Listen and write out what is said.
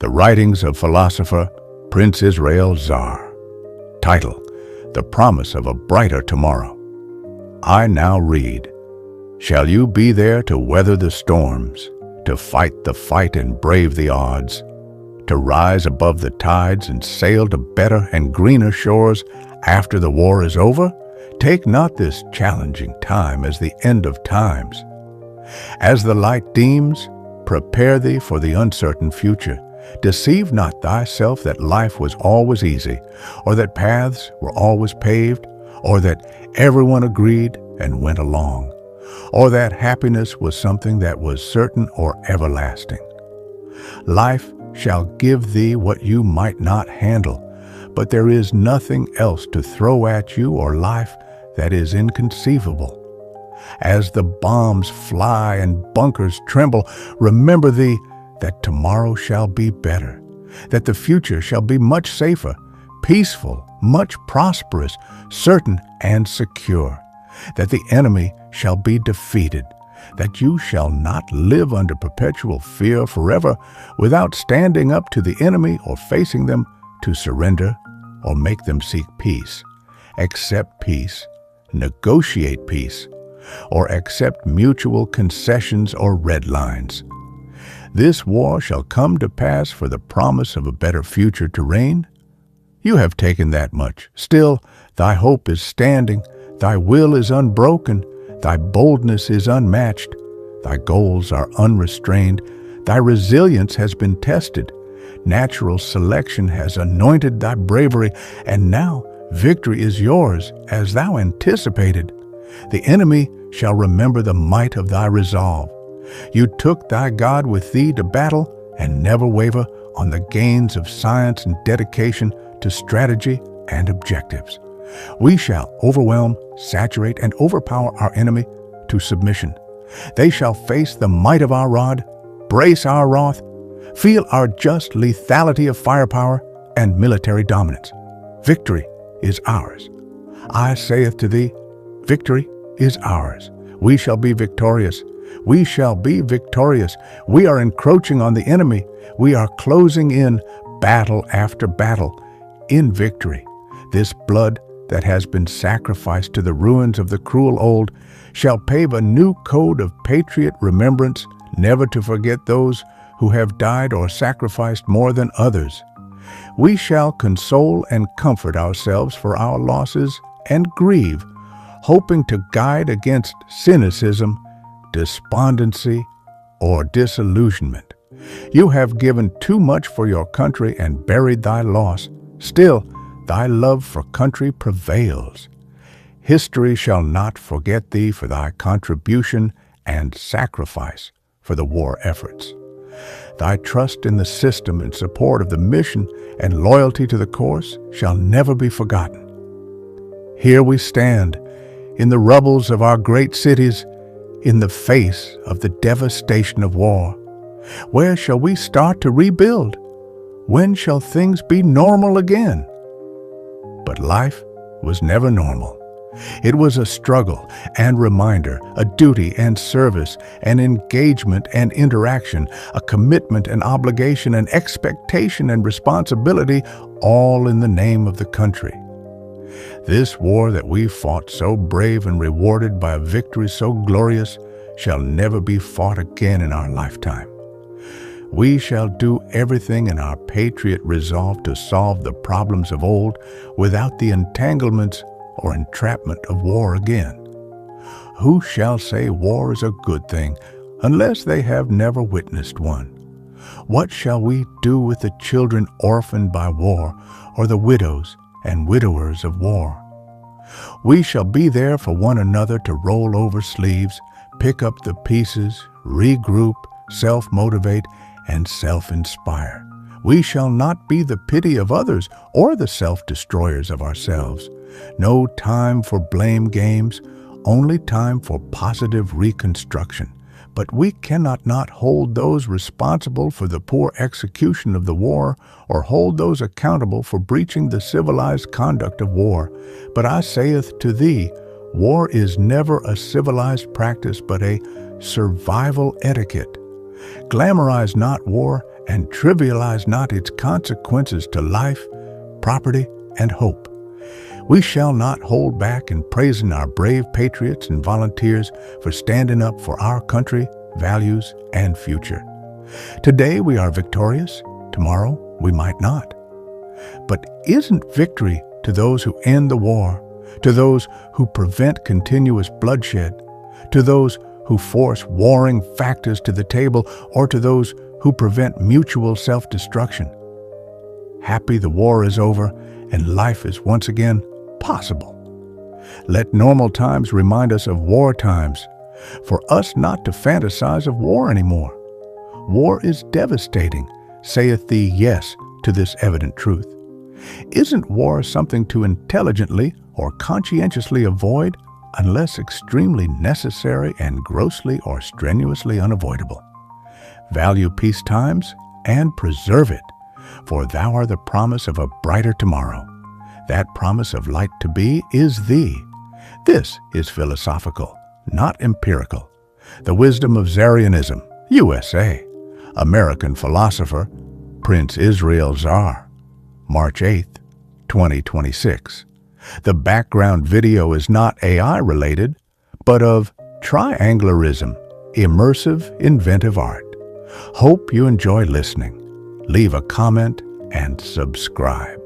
The Writings of Philosopher Prince Israel Zaar. Title: The Promise of a Brighter Tomorrow. I now read, Shall you be there to weather the storms, to fight the fight and brave the odds, to rise above the tides and sail to better and greener shores after the war is over? Take not this challenging time as the end of times. As the light deems, prepare thee for the uncertain future. Deceive not thyself that life was always easy, or that paths were always paved, or that everyone agreed and went along, or that happiness was something that was certain or everlasting. Life shall give thee what you might not handle, but there is nothing else to throw at you or life that is inconceivable. As the bombs fly and bunkers tremble, remember thee that tomorrow shall be better, that the future shall be much safer, peaceful, much prosperous, certain and secure, that the enemy shall be defeated, that you shall not live under perpetual fear forever without standing up to the enemy or facing them to surrender or make them seek peace, accept peace, negotiate peace, or accept mutual concessions or red lines. This war shall come to pass for the promise of a better future to reign. You have taken that much. Still, thy hope is standing, thy will is unbroken, thy boldness is unmatched, thy goals are unrestrained, thy resilience has been tested, natural selection has anointed thy bravery, and now victory is yours as thou anticipated. The enemy shall remember the might of thy resolve. You took thy God with thee to battle and never waver on the gains of science and dedication to strategy and objectives. We shall overwhelm, saturate, and overpower our enemy to submission. They shall face the might of our rod, brace our wrath, feel our just lethality of firepower and military dominance. Victory is ours. I saith to thee, victory is ours. We shall be victorious. We shall be victorious. We are encroaching on the enemy. We are closing in battle after battle in victory. This blood that has been sacrificed to the ruins of the cruel old shall pave a new code of patriot remembrance, never to forget those who have died or sacrificed more than others. We shall console and comfort ourselves for our losses and grieve, hoping to guide against cynicism, despondency, or disillusionment. You have given too much for your country and buried thy loss. Still, thy love for country prevails. History shall not forget thee for thy contribution and sacrifice for the war efforts. Thy trust in the system in support of the mission and loyalty to the course shall never be forgotten. Here we stand, in the rubbles of our great cities, in the face of the devastation of war. Where shall we start to rebuild? When shall things be normal again? But life was never normal. It was a struggle and reminder, a duty and service, an engagement and interaction, a commitment and obligation, an expectation and responsibility, all in the name of the country. This war that we fought so brave and rewarded by a victory so glorious shall never be fought again in our lifetime. We shall do everything in our patriot resolve to solve the problems of old without the entanglements or entrapment of war again. Who shall say war is a good thing unless they have never witnessed one? What shall we do with the children orphaned by war, or the widows and widowers of war? We shall be there for one another to roll over sleeves, pick up the pieces, regroup, self-motivate, and self-inspire. We shall not be the pity of others or the self-destroyers of ourselves. No time for blame games, only time for positive reconstruction. But we cannot not hold those responsible for the poor execution of the war, or hold those accountable for breaching the civilized conduct of war. But I saith to thee, war is never a civilized practice, but a survival etiquette. Glamorize not war and trivialize not its consequences to life, property, and hope. We shall not hold back in praising our brave patriots and volunteers for standing up for our country, values, and future. Today we are victorious, tomorrow we might not. But isn't victory to those who end the war, to those who prevent continuous bloodshed, to those who force warring factors to the table, or to those who prevent mutual self-destruction? Happy the war is over and life is once again possible. Let normal times remind us of war times, for us not to fantasize of war anymore. War is devastating, saith thee yes to this evident truth. Isn't war something to intelligently or conscientiously avoid unless extremely necessary and grossly or strenuously unavoidable? Value peace times and preserve it, for thou art the promise of a brighter tomorrow. That promise of light to be is thee. This is philosophical, not empirical. The wisdom of Zaarrianism, USA. American philosopher, Prince Israel Zaar. March 8th, 2026. The background video is not AI related, but of Trianglerism, immersive, inventive art. Hope you enjoy listening. Leave a comment and subscribe.